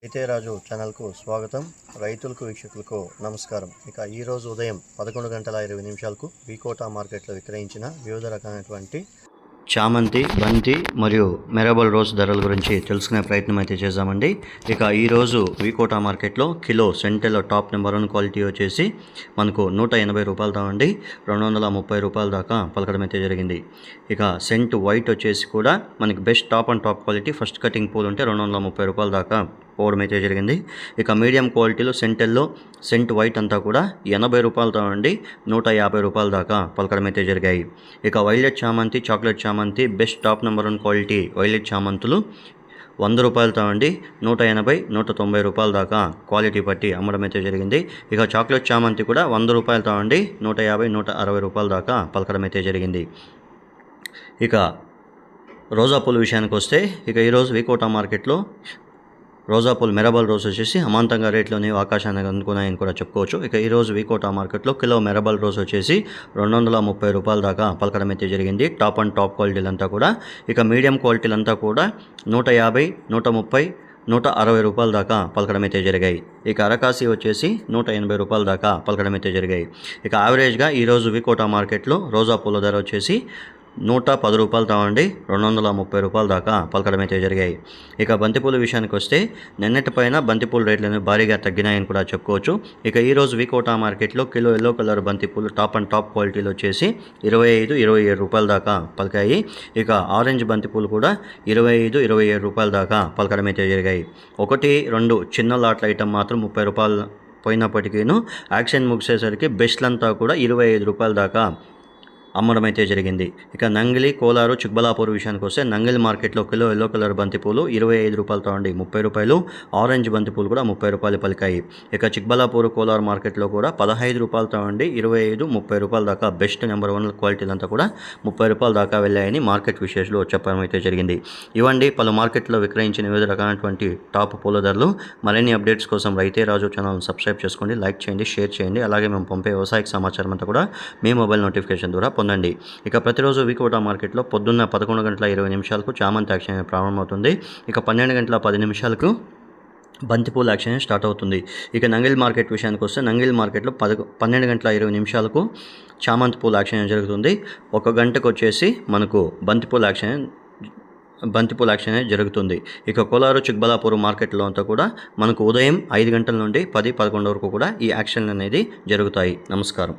అయితే రాజు ఛానల్కు స్వాగతం. రైతులకు వీక్షకులకు నమస్కారం. ఇక ఈరోజు ఉదయం 11:20 వికోటా మార్కెట్లో విక్రయించిన వివిధ రకాలైనటువంటి చామంతి, బంతి మరియు మెరబల్ రోజ్ ధరల గురించి తెలుసుకునే ప్రయత్నం అయితే చేద్దామండి. ఇక ఈరోజు వికోటా మార్కెట్లో కిలో సెంటెలో టాప్ నెంబర్ 1 క్వాలిటీ వచ్చేసి మనకు 180 రూపాయలతో అండి 230 రూపాయల దాకా పలకడం అయితే జరిగింది. ఇక సెంట్ వైట్ వచ్చేసి కూడా మనకి best top and top quality first cutting పూలు ఉంటే 230 రూపాయల దాకా పోవడం అయితే జరిగింది. ఇక మీడియం క్వాలిటీలో సెంటెల్లో సెంట్ వైట్ అంతా కూడా 80 రూపాయలతో అండి 150 రూపాయల దాకా పలకడం అయితే జరిగాయి. ఇక వైలెట్ చామంతి, చాక్లెట్ చామంతి best top number 1 quality violet చామంతులు 100 రూపాయలతో అండి 180, 190 రూపాయల దాకా క్వాలిటీ పట్టి అమ్మడం అయితే జరిగింది. ఇక చాక్లెట్ చామంతి కూడా 100 రూపాయలతో అండి 150, 160 రూపాయల దాకా పలకడం అయితే జరిగింది. ఇక రోజా పూల విషయానికి వస్తే ఇక ఈరోజు వికోటా మార్కెట్లో రోజా పూలు మెరబల్ రోజ్ వచ్చేసి అమాంతంగా రేట్లోనే ఆకాశాన్ని అందుకున్నాయని కూడా చెప్పుకోవచ్చు. ఇక ఈరోజు వికోటా మార్కెట్లో కిలో మెరబల్ రోజ్ వచ్చేసి 230 రూపాయల దాకా పలకడం అయితే జరిగింది. టాప్ అండ్ టాప్ క్వాలిటీలంతా కూడా. ఇక మీడియం క్వాలిటీలంతా కూడా 150, 130, 160 రూపాయల దాకా పలకడం అయితే జరిగాయి. ఇక అరకాసి వచ్చేసి 180 రూపాయల దాకా పలకడం అయితే జరిగాయి. ఇక యావరేజ్గా ఈరోజు వికోటా మార్కెట్లో రోజా పూల ధర వచ్చేసి 110 రూపాయలతో అండి 230 రూపాయల దాకా పలకడం అయితే జరిగాయి. ఇక బంతిపూల విషయానికి వస్తే నిన్నటి పైన బంతిపూల రేట్లను భారీగా తగ్గినాయని కూడా చెప్పుకోవచ్చు. ఇక ఈరోజు వికోటా మార్కెట్లో కిలో ఎల్లో కలర్ బంతిపూలు టాప్ అండ్ టాప్ క్వాలిటీలో వచ్చేసి 25, 27 రూపాయల దాకా పలికాయి. ఇక ఆరెంజ్ బంతిపూలు కూడా 25, 27 రూపాయల దాకా పలకడం అయితే జరిగాయి. 1, 2 చిన్న లాట్ల ఐటమ్ మాత్రం 30 రూపాయలు పోయినప్పటికీను యాక్షన్ ముగిసేసరికి బెస్ట్లంతా కూడా 25 రూపాయల దాకా అమ్మడం అయితే జరిగింది. ఇక నంగిలి, కోలారు, చిక్బలాపూర్ విషయానికి వస్తే నంగిలి మార్కెట్లో కిలో ఎల్లో కలర్ బంతిపూలు 25 రూపాయలతో అండి 30 రూపాయలు, ఆరెంజ్ బంతిపూలు కూడా 30 రూపాయలు పలికాయి. ఇక చిక్బలాపూర్, కోలారు మార్కెట్లో కూడా 15 రూపాయలతో అండి 25, 30 రూపాయల దాకా బెస్ట్ నెంబర్ 1 క్వాలిటీలంతా కూడా 30 రూపాయల దాకా వెళ్ళాయని మార్కెట్ విశేషాలు చెప్పడం అయితే జరిగింది. ఇవ్వండి పలు మార్కెట్లో విక్రయించిన వివిధ రకాలైనటువంటి టాప్ పూల ధరలు. మరిన్ని అప్డేట్స్ కోసం రైతే రాజు ఛానల్ని సబ్స్క్రైబ్ చేసుకోండి, లైక్ చేయండి, షేర్ చేయండి. అలాగే మేము పంపే వ్యవసాయ సమాచారం అంతా కూడా మీ మొబైల్ నోటిఫికేషన్ ద్వారా పొందండి. ఇక ప్రతిరోజు వికోటా మార్కెట్లో పొద్దున్న 11:20 చామంతి యాక్షన్ ప్రారంభమవుతుంది. ఇక 12:10 బంతిపూల యాక్షన్ స్టార్ట్ అవుతుంది. ఇక నంగిల్ మార్కెట్ విషయానికి వస్తే నంగిల్ మార్కెట్లో 12:20 చామంతి పూల యాక్షన్ జరుగుతుంది. 1 గంటకు వచ్చేసి మనకు బంతిపూల యాక్షన్ జరుగుతుంది. ఇక కోలారు, చిక్బలాపూర్ మార్కెట్లో అంతా కూడా మనకు ఉదయం 5 గంటల నుండి 10, 11 వరకు కూడా ఈ యాక్షన్ అనేది జరుగుతాయి. నమస్కారం.